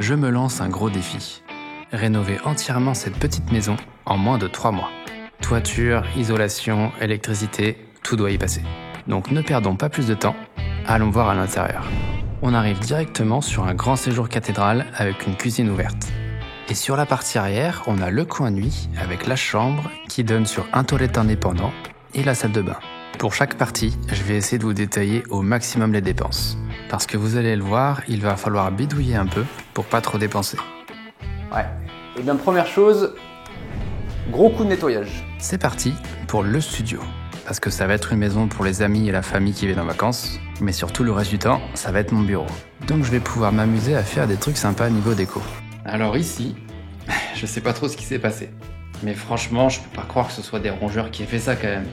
je me lance un gros défi. Rénover entièrement cette petite maison en moins de 3 mois. Toiture, isolation, électricité, tout doit y passer. Donc ne perdons pas plus de temps, allons voir à l'intérieur. On arrive directement sur un grand séjour cathédrale avec une cuisine ouverte. Et sur la partie arrière, on a le coin nuit avec la chambre qui donne sur un toilette indépendant et la salle de bain. Pour chaque partie, je vais essayer de vous détailler au maximum les dépenses. Parce que vous allez le voir, il va falloir bidouiller un peu pour pas trop dépenser. Ouais. Et bien première chose, gros coup de nettoyage. C'est parti pour le studio. Parce que ça va être une maison pour les amis et la famille qui viennent en vacances. Mais surtout le reste du temps, ça va être mon bureau. Donc je vais pouvoir m'amuser à faire des trucs sympas niveau déco. Alors ici, je sais pas trop ce qui s'est passé. Mais franchement, je peux pas croire que ce soit des rongeurs qui aient fait ça quand même.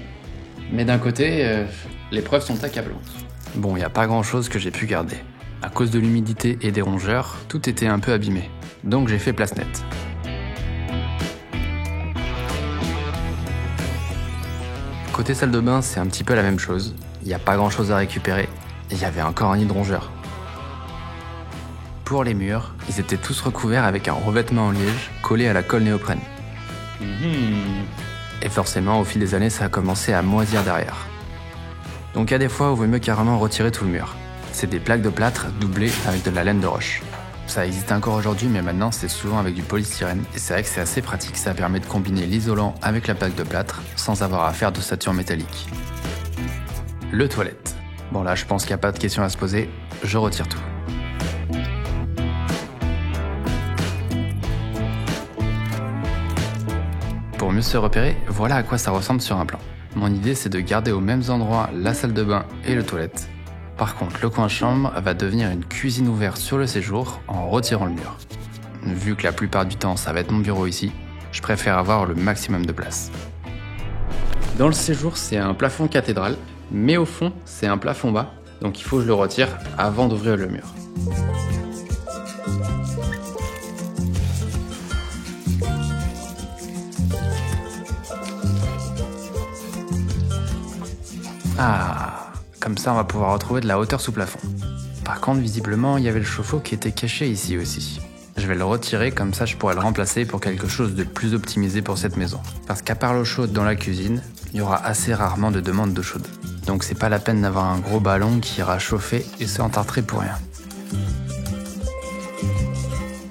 Mais d'un côté, les preuves sont accablantes. Bon, y a pas grand chose que j'ai pu garder. À cause de l'humidité et des rongeurs, tout était un peu abîmé. Donc j'ai fait place nette. Côté salle de bain, c'est un petit peu la même chose. Y a pas grand chose à récupérer. Et y avait encore un nid de rongeurs. Pour les murs, ils étaient tous recouverts avec un revêtement en liège collé à la colle néoprène. Et forcément, au fil des années, ça a commencé à moisir derrière. Donc il y a des fois où il vaut mieux carrément retirer tout le mur. C'est des plaques de plâtre doublées avec de la laine de roche. Ça existe encore aujourd'hui, mais maintenant c'est souvent avec du polystyrène. Et c'est vrai que c'est assez pratique, ça permet de combiner l'isolant avec la plaque de plâtre sans avoir à faire d'ossature métallique. Le toilette. Bon là, je pense qu'il n'y a pas de question à se poser, je retire tout. Pour mieux se repérer, voilà à quoi ça ressemble sur un plan. Mon idée, c'est de garder aux mêmes endroits la salle de bain et le toilette. Par contre, le coin chambre va devenir une cuisine ouverte sur le séjour en retirant le mur. Vu que la plupart du temps, ça va être mon bureau ici, je préfère avoir le maximum de place. Dans le séjour, c'est un plafond cathédrale, mais au fond, c'est un plafond bas, donc il faut que je le retire avant d'ouvrir le mur. Ah, comme ça on va pouvoir retrouver de la hauteur sous plafond. Par contre, visiblement, il y avait le chauffe-eau qui était caché ici aussi. Je vais le retirer, comme ça je pourrai le remplacer pour quelque chose de plus optimisé pour cette maison. Parce qu'à part l'eau chaude dans la cuisine, il y aura assez rarement de demande d'eau chaude. Donc c'est pas la peine d'avoir un gros ballon qui ira chauffer et se entartrer pour rien.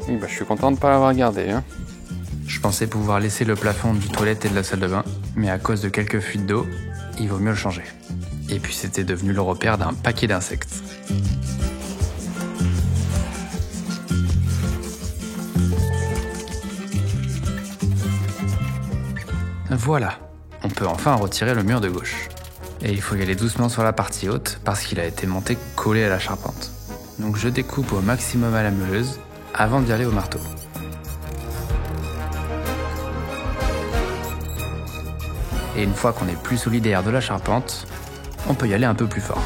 Oui, je suis content de ne pas l'avoir gardé. Je pensais pouvoir laisser le plafond du toilette et de la salle de bain, mais à cause de quelques fuites d'eau, il vaut mieux le changer. Et puis c'était devenu le repère d'un paquet d'insectes. Voilà, on peut enfin retirer le mur de gauche. Et il faut y aller doucement sur la partie haute parce qu'il a été monté collé à la charpente. Donc je découpe au maximum à la meuleuse avant d'y aller au marteau. Et une fois qu'on est plus solidaire de la charpente, on peut y aller un peu plus fort.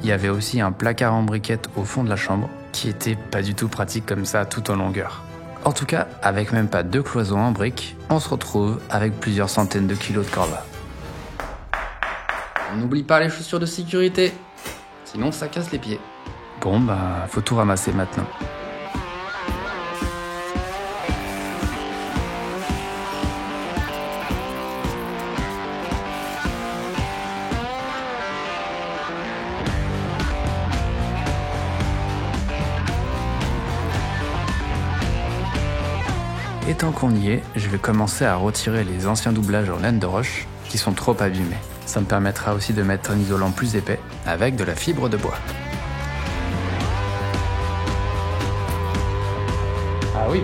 Il y avait aussi un placard en briquette au fond de la chambre qui était pas du tout pratique comme ça tout en longueur. En tout cas, avec même pas 2 cloisons en briques, on se retrouve avec plusieurs centaines de kilos de corva. On n'oublie pas les chaussures de sécurité, sinon ça casse les pieds. Bon faut tout ramasser maintenant. Et tant qu'on y est, je vais commencer à retirer les anciens doublages en laine de roche qui sont trop abîmés. Ça me permettra aussi de mettre un isolant plus épais avec de la fibre de bois. Ah oui,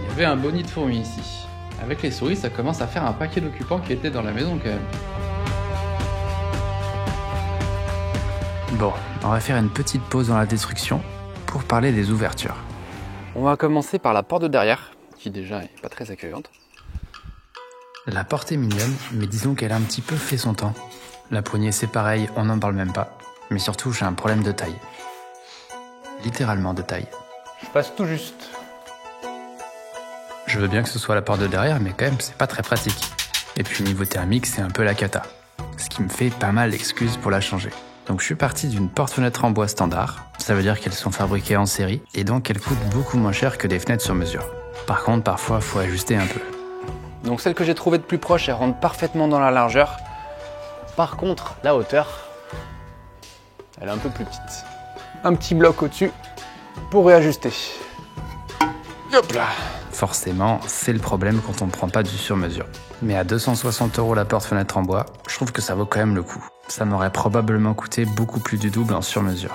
il y avait un beau nid de fourmis ici. Avec les souris, ça commence à faire un paquet d'occupants qui étaient dans la maison quand même. Bon, on va faire une petite pause dans la destruction pour parler des ouvertures. On va commencer par la porte de derrière, qui déjà est pas très accueillante. La porte est mignonne, mais disons qu'elle a un petit peu fait son temps. La poignée c'est pareil, on n'en parle même pas. Mais surtout j'ai un problème de taille. Littéralement de taille. Je passe tout juste. Je veux bien que ce soit la porte de derrière, mais quand même c'est pas très pratique. Et puis niveau thermique, c'est un peu la cata. ce qui me fait pas mal d'excuses pour la changer. Donc je suis parti d'une porte-fenêtre en bois standard, ça veut dire qu'elles sont fabriquées en série et donc elles coûtent beaucoup moins cher que des fenêtres sur mesure. Par contre, parfois, faut ajuster un peu. Donc celle que j'ai trouvée de plus proche, elle rentre parfaitement dans la largeur. Par contre, la hauteur, elle est un peu plus petite. Un petit bloc au-dessus pour réajuster. Hop là. Forcément, c'est le problème quand on ne prend pas du sur-mesure. Mais à 260 € la porte-fenêtre en bois, je trouve que ça vaut quand même le coup. Ça m'aurait probablement coûté beaucoup plus du double en sur-mesure.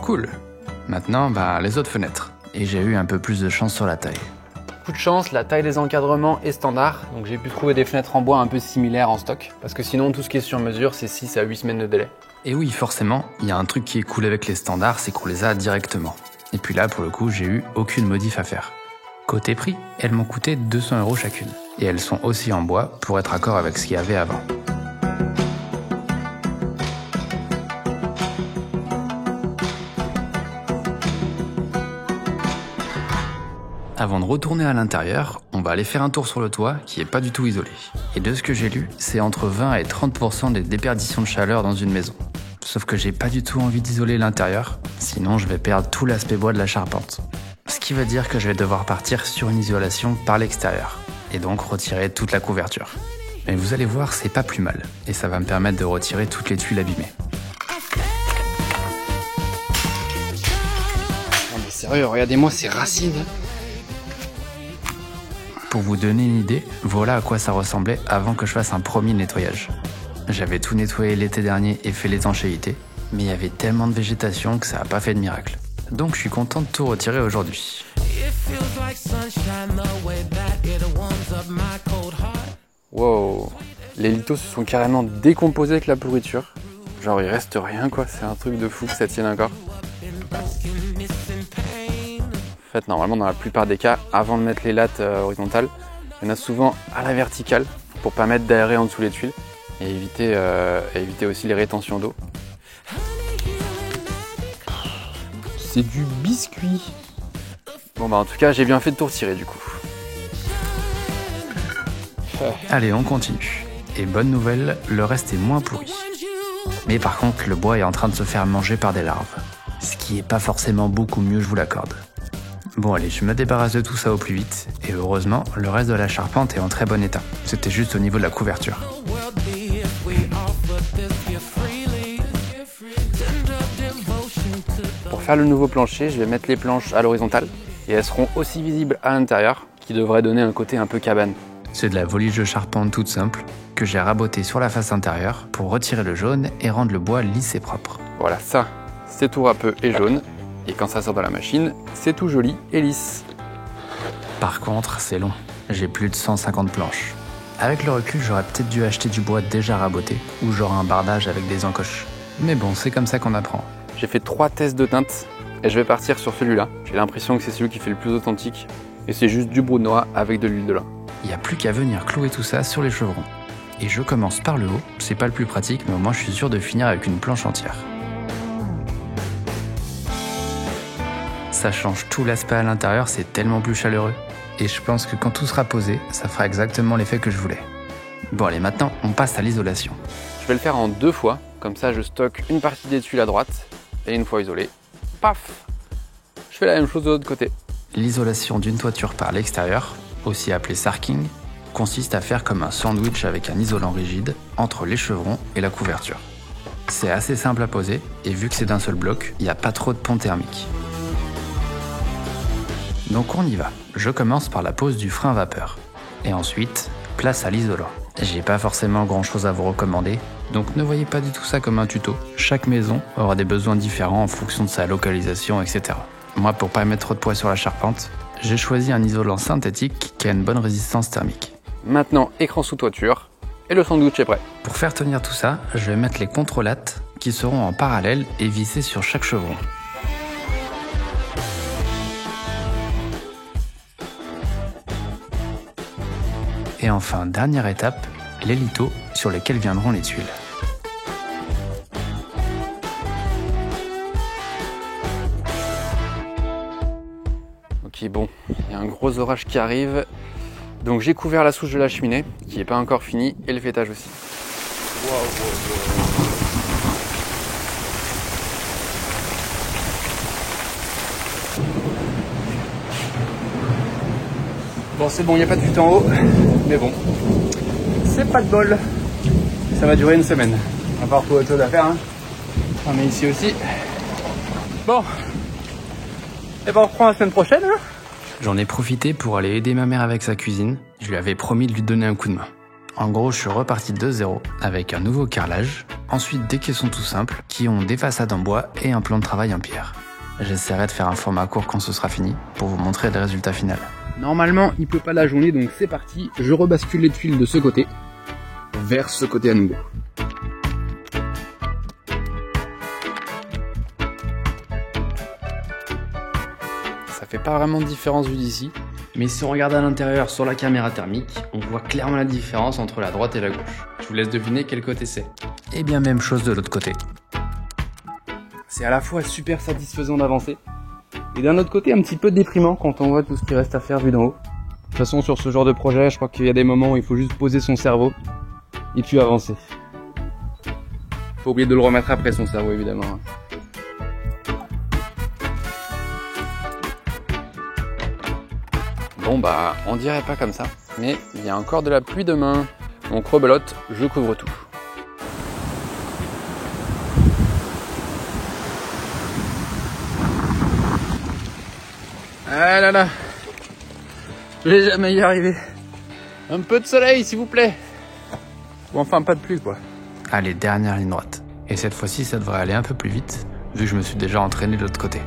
Cool. Maintenant, les autres fenêtres. Et j'ai eu un peu plus de chance sur la taille. Coup de chance, la taille des encadrements est standard, donc j'ai pu trouver des fenêtres en bois un peu similaires en stock, parce que sinon tout ce qui est sur mesure, c'est 6 à 8 semaines de délai. Et oui, forcément, il y a un truc qui est cool avec les standards, c'est qu'on les a directement. Et puis là, pour le coup, j'ai eu aucune modif à faire. Côté prix, elles m'ont coûté 200 € chacune. Et elles sont aussi en bois pour être accord avec ce qu'il y avait avant. Avant de retourner à l'intérieur, on va aller faire un tour sur le toit qui est pas du tout isolé. Et de ce que j'ai lu, c'est entre 20 et 30% des déperditions de chaleur dans une maison. Sauf que j'ai pas du tout envie d'isoler l'intérieur, sinon je vais perdre tout l'aspect bois de la charpente. Ce qui veut dire que je vais devoir partir sur une isolation par l'extérieur, et donc retirer toute la couverture. Mais vous allez voir, c'est pas plus mal, et ça va me permettre de retirer toutes les tuiles abîmées. Non mais sérieux, regardez-moi ces racines. Pour vous donner une idée, voilà à quoi ça ressemblait avant que je fasse un premier nettoyage. J'avais tout nettoyé l'été dernier et fait l'étanchéité, mais il y avait tellement de végétation que ça n'a pas fait de miracle. Donc je suis content de tout retirer aujourd'hui. Wow, les lithos se sont carrément décomposés avec la pourriture. Genre il reste rien quoi, c'est un truc de fou que ça tienne encore. En fait, normalement, dans la plupart des cas, avant de mettre les lattes horizontales, il y en a souvent à la verticale pour permettre d'aérer en dessous les tuiles et éviter aussi les rétentions d'eau. C'est du biscuit. Bon en tout cas, j'ai bien fait de tout retirer du coup. Allez, on continue. Et bonne nouvelle, le reste est moins pourri. Mais par contre, le bois est en train de se faire manger par des larves. Ce qui est pas forcément beaucoup mieux, je vous l'accorde. Bon allez, je me débarrasse de tout ça au plus vite, et heureusement, le reste de la charpente est en très bon état. C'était juste au niveau de la couverture. Pour faire le nouveau plancher, je vais mettre les planches à l'horizontale, et elles seront aussi visibles à l'intérieur, qui devrait donner un côté un peu cabane. C'est de la volige de charpente toute simple, que j'ai rabotée sur la face intérieure pour retirer le jaune et rendre le bois lisse et propre. Voilà, ça, c'est tout râpeux et jaune. Et quand ça sort de la machine, c'est tout joli et lisse. Par contre, c'est long. J'ai plus de 150 planches. Avec le recul, j'aurais peut-être dû acheter du bois déjà raboté, ou genre un bardage avec des encoches. Mais bon, c'est comme ça qu'on apprend. J'ai fait 3 tests de teinte, et je vais partir sur celui-là. J'ai l'impression que c'est celui qui fait le plus authentique, et c'est juste du brou de noix avec de l'huile de lin. Il n'y a plus qu'à venir clouer tout ça sur les chevrons. Et je commence par le haut, c'est pas le plus pratique, mais au moins je suis sûr de finir avec une planche entière. Ça change tout l'aspect à l'intérieur, c'est tellement plus chaleureux. Et je pense que quand tout sera posé, ça fera exactement l'effet que je voulais. Bon allez, maintenant on passe à l'isolation. Je vais le faire en 2 fois, comme ça je stocke une partie des tuiles à droite, et une fois isolé, paf, je fais la même chose de l'autre côté. L'isolation d'une toiture par l'extérieur, aussi appelée sarking, consiste à faire comme un sandwich avec un isolant rigide entre les chevrons et la couverture. C'est assez simple à poser, et vu que c'est d'un seul bloc, il n'y a pas trop de pont thermique. Donc on y va. Je commence par la pose du frein vapeur. Et ensuite, place à l'isolant. J'ai pas forcément grand chose à vous recommander, donc ne voyez pas du tout ça comme un tuto. Chaque maison aura des besoins différents en fonction de sa localisation, etc. Moi, pour pas mettre trop de poids sur la charpente, j'ai choisi un isolant synthétique qui a une bonne résistance thermique. Maintenant, écran sous toiture, et le sandwich est prêt. Pour faire tenir tout ça, je vais mettre les contrelates qui seront en parallèle et vissées sur chaque chevron. Et enfin, dernière étape, les lithos sur lesquels viendront les tuiles. puis bon, il y a un gros orage qui arrive. Donc j'ai couvert la souche de la cheminée, qui n'est pas encore finie, et le fêtage aussi. Bon, c'est bon, il n'y a pas de fuite en haut, mais bon, c'est pas de bol. Ça va durer une semaine. On va pas retrouver autre chose à faire, hein. On est ici aussi. Bon, et ben on reprend la semaine prochaine, hein. J'en ai profité pour aller aider ma mère avec sa cuisine. Je lui avais promis de lui donner un coup de main. En gros, je suis reparti de zéro avec un nouveau carrelage, ensuite des caissons tout simples qui ont des façades en bois et un plan de travail en pierre. J'essaierai de faire un format court quand ce sera fini pour vous montrer le résultat final. Normalement, il pleut pas la journée, donc c'est parti. Je rebascule les tuiles de ce côté vers ce côté à nouveau. Ça fait pas vraiment de différence vu d'ici. Mais si on regarde à l'intérieur sur la caméra thermique, on voit clairement la différence entre la droite et la gauche. Je vous laisse deviner quel côté c'est. Et bien même chose de l'autre côté. C'est à la fois super satisfaisant d'avancer, et d'un autre côté un petit peu déprimant quand on voit tout ce qui reste à faire vu d'en haut. De toute façon, sur ce genre de projet, je crois qu'il y a des moments où il faut juste poser son cerveau et puis avancer. Faut oublier de le remettre après son cerveau, évidemment. Bon bah, on dirait pas comme ça, mais il y a encore de la pluie demain. Donc rebelote, je couvre tout. Ah là là, je vais jamais y arriver. Un peu de soleil, s'il vous plaît. Ou enfin, pas de pluie, quoi. Allez, dernière ligne droite. Et cette fois-ci, ça devrait aller un peu plus vite, vu que je me suis déjà entraîné de l'autre côté.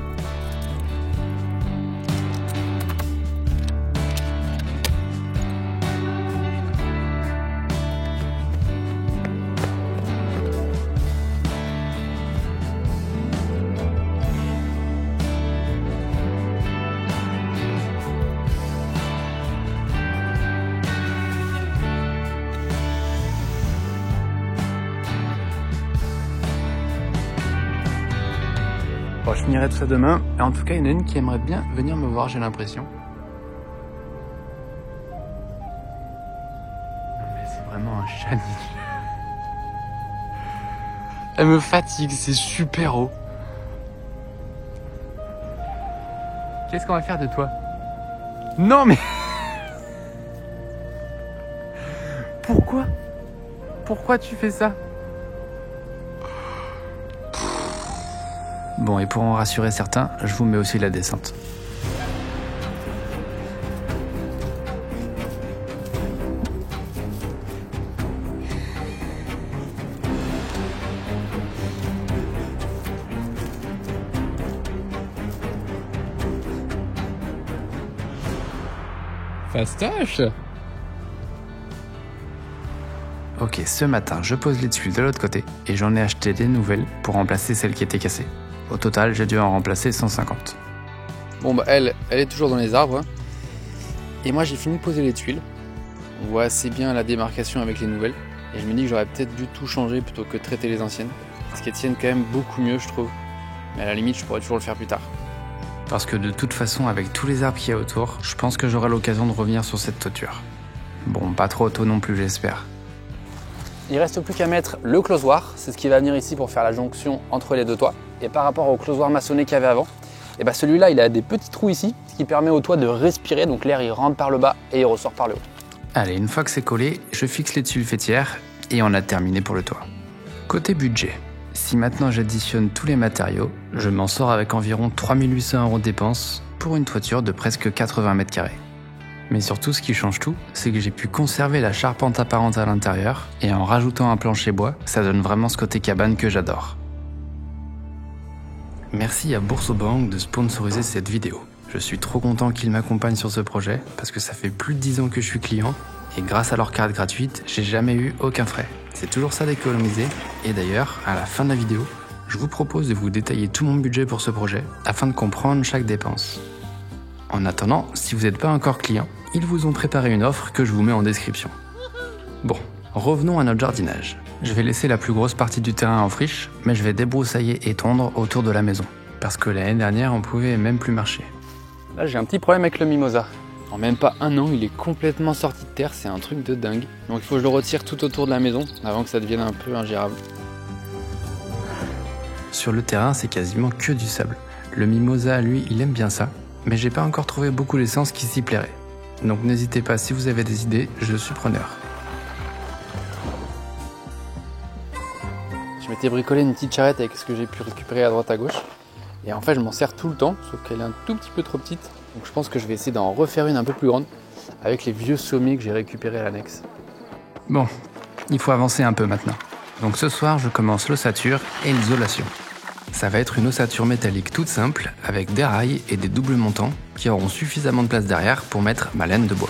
Bon, je finirai tout ça demain. Et en tout cas, il y en a une qui aimerait bien venir me voir, j'ai l'impression. Mais c'est vraiment un chat. Elle me fatigue, c'est super haut. Qu'est-ce qu'on va faire de toi? Non mais... Pourquoi? Pourquoi tu fais ça? Bon, et pour en rassurer certains, je vous mets aussi la descente. Fastoche. Ok, ce matin, je pose les tuiles de l'autre côté et j'en ai acheté des nouvelles pour remplacer celles qui étaient cassées. Au total, j'ai dû en remplacer 150. Bon bah elle est toujours dans les arbres. Et moi j'ai fini de poser les tuiles. On voit assez bien la démarcation avec les nouvelles. Et je me dis que j'aurais peut-être dû tout changer plutôt que de traiter les anciennes. Parce qu'elles tiennent quand même beaucoup mieux, je trouve. Mais à la limite, je pourrais toujours le faire plus tard. Parce que de toute façon, avec tous les arbres qu'il y a autour, je pense que j'aurai l'occasion de revenir sur cette toiture. Bon, pas trop tôt non plus, j'espère. Il reste plus qu'à mettre le closoir. C'est ce qui va venir ici pour faire la jonction entre les deux toits. Et par rapport au closoir maçonné qu'il y avait avant, et bah celui-là, il a des petits trous ici, ce qui permet au toit de respirer. Donc l'air, il rentre par le bas et il ressort par le haut. Allez, une fois que c'est collé, je fixe les tuiles faîtières et on a terminé pour le toit. Côté budget, si maintenant j'additionne tous les matériaux, je m'en sors avec environ 3800 € de dépenses pour une toiture de presque 80 m². Mais surtout, ce qui change tout, c'est que j'ai pu conserver la charpente apparente à l'intérieur et en rajoutant un plancher bois, ça donne vraiment ce côté cabane que j'adore. Merci à Boursorama de sponsoriser cette vidéo. Je suis trop content qu'ils m'accompagnent sur ce projet parce que ça fait plus de 10 ans que je suis client et grâce à leur carte gratuite, j'ai jamais eu aucun frais. C'est toujours ça d'économiser et d'ailleurs, à la fin de la vidéo, je vous propose de vous détailler tout mon budget pour ce projet afin de comprendre chaque dépense. En attendant, si vous n'êtes pas encore client, ils vous ont préparé une offre que je vous mets en description. Bon, revenons à notre jardinage. Je vais laisser la plus grosse partie du terrain en friche, mais je vais débroussailler et tondre autour de la maison. Parce que l'année dernière, on pouvait même plus marcher. Là, j'ai un petit problème avec le mimosa. En même pas un an, il est complètement sorti de terre, c'est un truc de dingue. Donc il faut que je le retire tout autour de la maison avant que ça devienne un peu ingérable. Sur le terrain, c'est quasiment que du sable. Le mimosa, lui, il aime bien ça, mais j'ai pas encore trouvé beaucoup d'essence qui s'y plairait. Donc n'hésitez pas, si vous avez des idées, je suis preneur. Je m'étais bricolé une petite charrette avec ce que j'ai pu récupérer à droite à gauche. Et en fait, je m'en sers tout le temps, sauf qu'elle est un tout petit peu trop petite. Donc je pense que je vais essayer d'en refaire une un peu plus grande avec les vieux sommiers que j'ai récupérés à l'annexe. Bon, il faut avancer un peu maintenant. Donc ce soir, je commence l'ossature et l'isolation. Ça va être une ossature métallique toute simple, avec des rails et des doubles montants qui auront suffisamment de place derrière pour mettre ma laine de bois.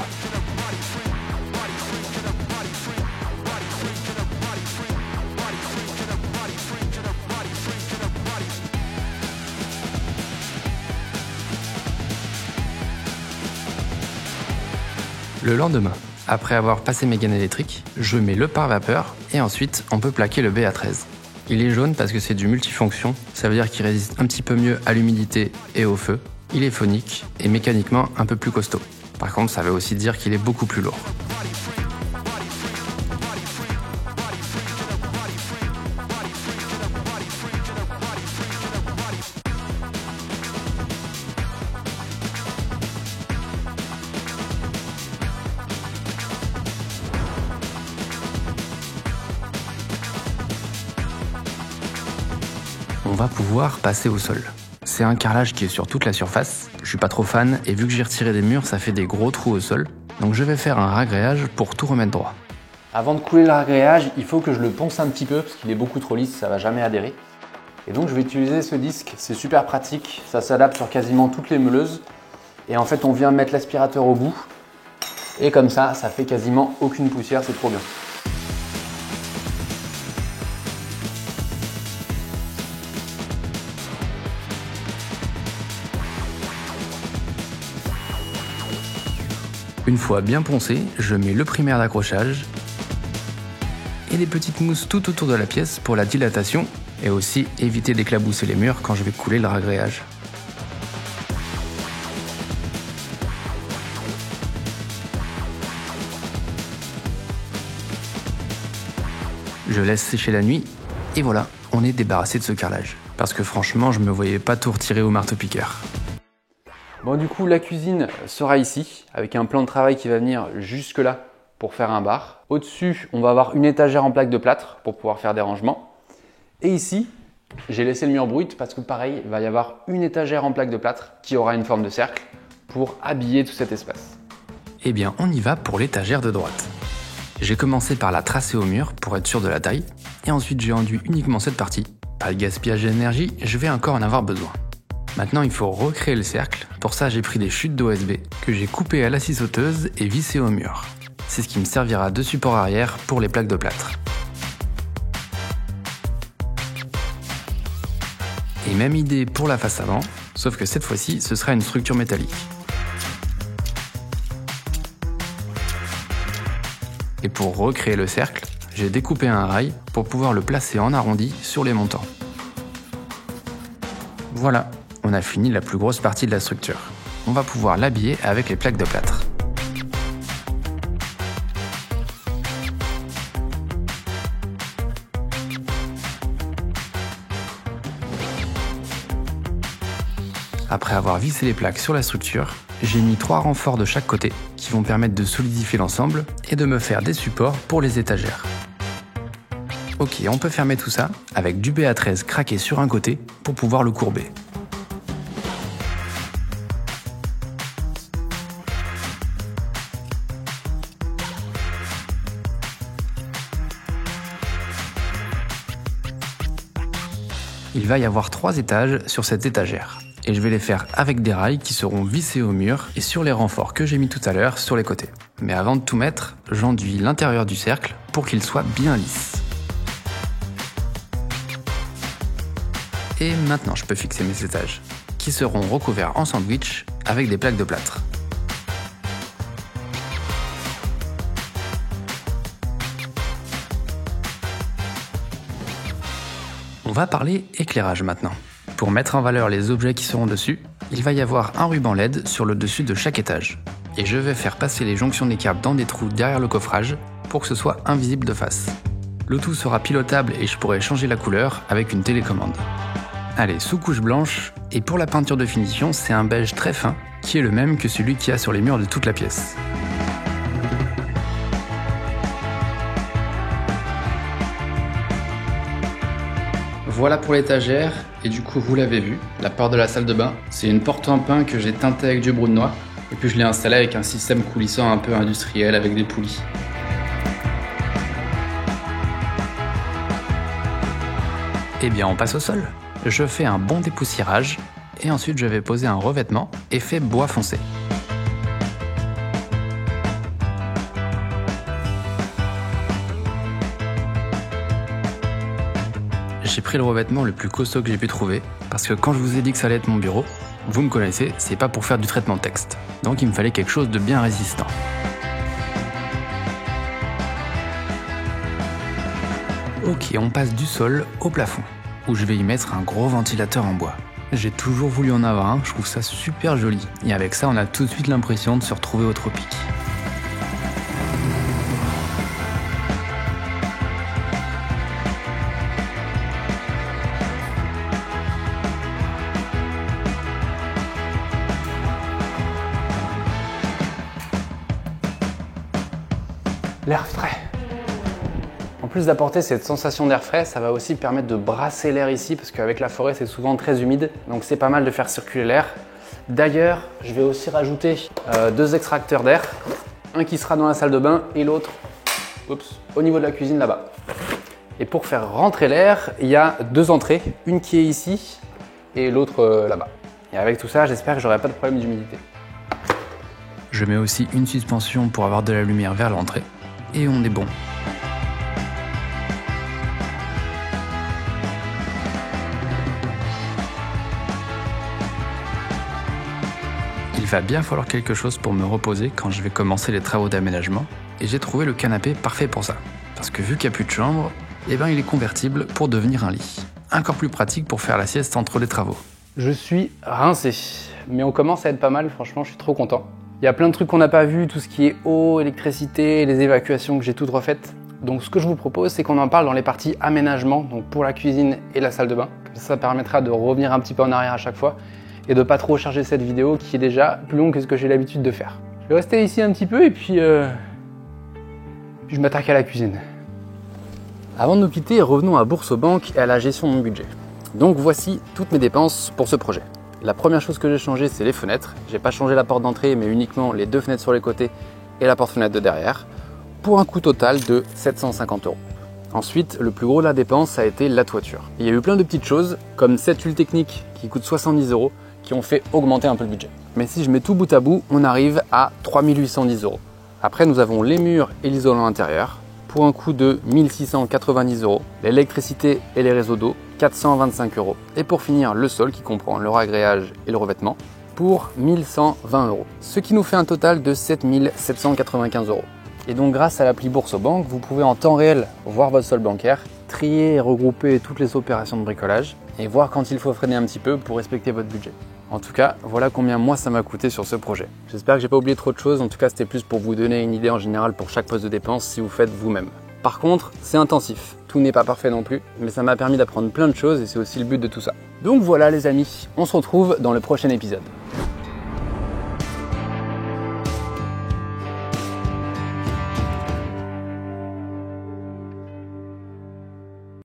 Le lendemain, après avoir passé mes gaines électriques, je mets le pare-vapeur et ensuite on peut plaquer le BA13. Il est jaune parce que c'est du multifonction, ça veut dire qu'il résiste un petit peu mieux à l'humidité et au feu. Il est phonique et mécaniquement un peu plus costaud. Par contre, ça veut aussi dire qu'il est beaucoup plus lourd. On va pouvoir passer au sol. C'est un carrelage qui est sur toute la surface. Je suis pas trop fan et vu que j'ai retiré des murs, ça fait des gros trous au sol. Donc je vais faire un ragréage pour tout remettre droit. Avant de couler le ragréage, il faut que je le ponce un petit peu parce qu'il est beaucoup trop lisse, ça va jamais adhérer. Et donc je vais utiliser ce disque, c'est super pratique, ça s'adapte sur quasiment toutes les meuleuses. Et en fait on vient mettre l'aspirateur au bout. Et comme ça fait quasiment aucune poussière, c'est trop bien. Une fois bien poncé, je mets le primaire d'accrochage et des petites mousses tout autour de la pièce pour la dilatation et aussi éviter d'éclabousser les murs quand je vais couler le ragréage. Je laisse sécher la nuit et voilà, on est débarrassé de ce carrelage. Parce que franchement, je me voyais pas tout retirer au marteau-piqueur. Bon, du coup, la cuisine sera ici, avec un plan de travail qui va venir jusque là pour faire un bar. Au-dessus, on va avoir une étagère en plaque de plâtre pour pouvoir faire des rangements. Et ici, j'ai laissé le mur brut parce que pareil, il va y avoir une étagère en plaque de plâtre qui aura une forme de cercle pour habiller tout cet espace. Eh bien, on y va pour l'étagère de droite. J'ai commencé par la tracer au mur pour être sûr de la taille, et ensuite j'ai enduit uniquement cette partie. Pas de gaspillage d'énergie, je vais encore en avoir besoin. Maintenant, il faut recréer le cercle. Pour ça, j'ai pris des chutes d'OSB que j'ai coupées à la scie sauteuse et vissées au mur. C'est ce qui me servira de support arrière pour les plaques de plâtre. Et même idée pour la face avant, sauf que cette fois-ci, ce sera une structure métallique. Et pour recréer le cercle, j'ai découpé un rail pour pouvoir le placer en arrondi sur les montants. Voilà. On a fini la plus grosse partie de la structure. On va pouvoir l'habiller avec les plaques de plâtre. Après avoir vissé les plaques sur la structure, j'ai mis 3 renforts de chaque côté qui vont permettre de solidifier l'ensemble et de me faire des supports pour les étagères. Ok, on peut fermer tout ça avec du BA13 craqué sur un côté pour pouvoir le courber. Il va y avoir 3 étages sur cette étagère. Et je vais les faire avec des rails qui seront vissés au mur et sur les renforts que j'ai mis tout à l'heure sur les côtés. Mais avant de tout mettre, j'enduis l'intérieur du cercle pour qu'il soit bien lisse. Et maintenant je peux fixer mes étages, qui seront recouverts en sandwich avec des plaques de plâtre. On va parler éclairage maintenant. Pour mettre en valeur les objets qui seront dessus, il va y avoir un ruban LED sur le dessus de chaque étage. Et je vais faire passer les jonctions des câbles dans des trous derrière le coffrage pour que ce soit invisible de face. Le tout sera pilotable et je pourrai changer la couleur avec une télécommande. Allez, sous couche blanche, et pour la peinture de finition, c'est un beige très fin qui est le même que celui qu'il y a sur les murs de toute la pièce. Voilà pour l'étagère, et du coup vous l'avez vu, la porte de la salle de bain, c'est une porte en pin que j'ai teintée avec du brou de noix, et puis je l'ai installée avec un système coulissant un peu industriel avec des poulies. Et bien on passe au sol. Je fais un bon dépoussiérage, et ensuite je vais poser un revêtement effet bois foncé. J'ai pris le revêtement le plus costaud que j'ai pu trouver, parce que quand je vous ai dit que ça allait être mon bureau, vous me connaissez, c'est pas pour faire du traitement de texte. Donc il me fallait quelque chose de bien résistant. Ok, on passe du sol au plafond, où je vais y mettre un gros ventilateur en bois. J'ai toujours voulu en avoir un, je trouve ça super joli. Et avec ça, on a tout de suite l'impression de se retrouver au tropique. L'air frais. En plus d'apporter cette sensation d'air frais, ça va aussi permettre de brasser l'air ici parce qu'avec la forêt c'est souvent très humide, donc c'est pas mal de faire circuler l'air. D'ailleurs, je vais aussi rajouter 2 extracteurs d'air, un qui sera dans la salle de bain et l'autre au niveau de la cuisine là-bas. Et pour faire rentrer l'air, il y a 2 entrées, une qui est ici et l'autre là-bas. Et avec tout ça, j'espère que j'aurai pas de problème d'humidité. Je mets aussi une suspension pour avoir de la lumière vers l'entrée. Et on est bon. Il va bien falloir quelque chose pour me reposer quand je vais commencer les travaux d'aménagement, et j'ai trouvé le canapé parfait pour ça. Parce que vu qu'il n'y a plus de chambre, il est convertible pour devenir un lit. Encore plus pratique pour faire la sieste entre les travaux. Je suis rincé, mais on commence à être pas mal, franchement je suis trop content. Il y a plein de trucs qu'on n'a pas vu, tout ce qui est eau, électricité, les évacuations que j'ai toutes refaites. Donc ce que je vous propose, c'est qu'on en parle dans les parties aménagement, donc pour la cuisine et la salle de bain. Ça permettra de revenir un petit peu en arrière à chaque fois et de pas trop charger cette vidéo qui est déjà plus longue que ce que j'ai l'habitude de faire. Je vais rester ici un petit peu et puis je m'attaque à la cuisine. Avant de nous quitter, revenons à Boursorama et à la gestion de mon budget. Donc voici toutes mes dépenses pour ce projet. La première chose que j'ai changé, c'est les fenêtres. J'ai pas changé la porte d'entrée, mais uniquement les 2 fenêtres sur les côtés et la porte-fenêtre de derrière, pour un coût total de 750 €. Ensuite, le plus gros de la dépense, ça a été la toiture. Il y a eu plein de petites choses, comme cette huile technique qui coûte 70 €, qui ont fait augmenter un peu le budget. Mais si je mets tout bout à bout, on arrive à 3810 €. Après, nous avons les murs et l'isolant intérieur, pour un coût de 1690 €, l'électricité et les réseaux d'eau, 425 €. Et pour finir, le sol qui comprend le ragréage et le revêtement pour 1120 €. Ce qui nous fait un total de 7795 €. Et donc grâce à l'appli Boursorama, vous pouvez en temps réel voir votre solde bancaire, trier et regrouper toutes les opérations de bricolage et voir quand il faut freiner un petit peu pour respecter votre budget. En tout cas, voilà combien moi ça m'a coûté sur ce projet. J'espère que j'ai pas oublié trop de choses, en tout cas c'était plus pour vous donner une idée en général pour chaque poste de dépense si vous faites vous-même. Par contre, c'est intensif. Tout n'est pas parfait non plus, mais ça m'a permis d'apprendre plein de choses et c'est aussi le but de tout ça. Donc voilà les amis, on se retrouve dans le prochain épisode.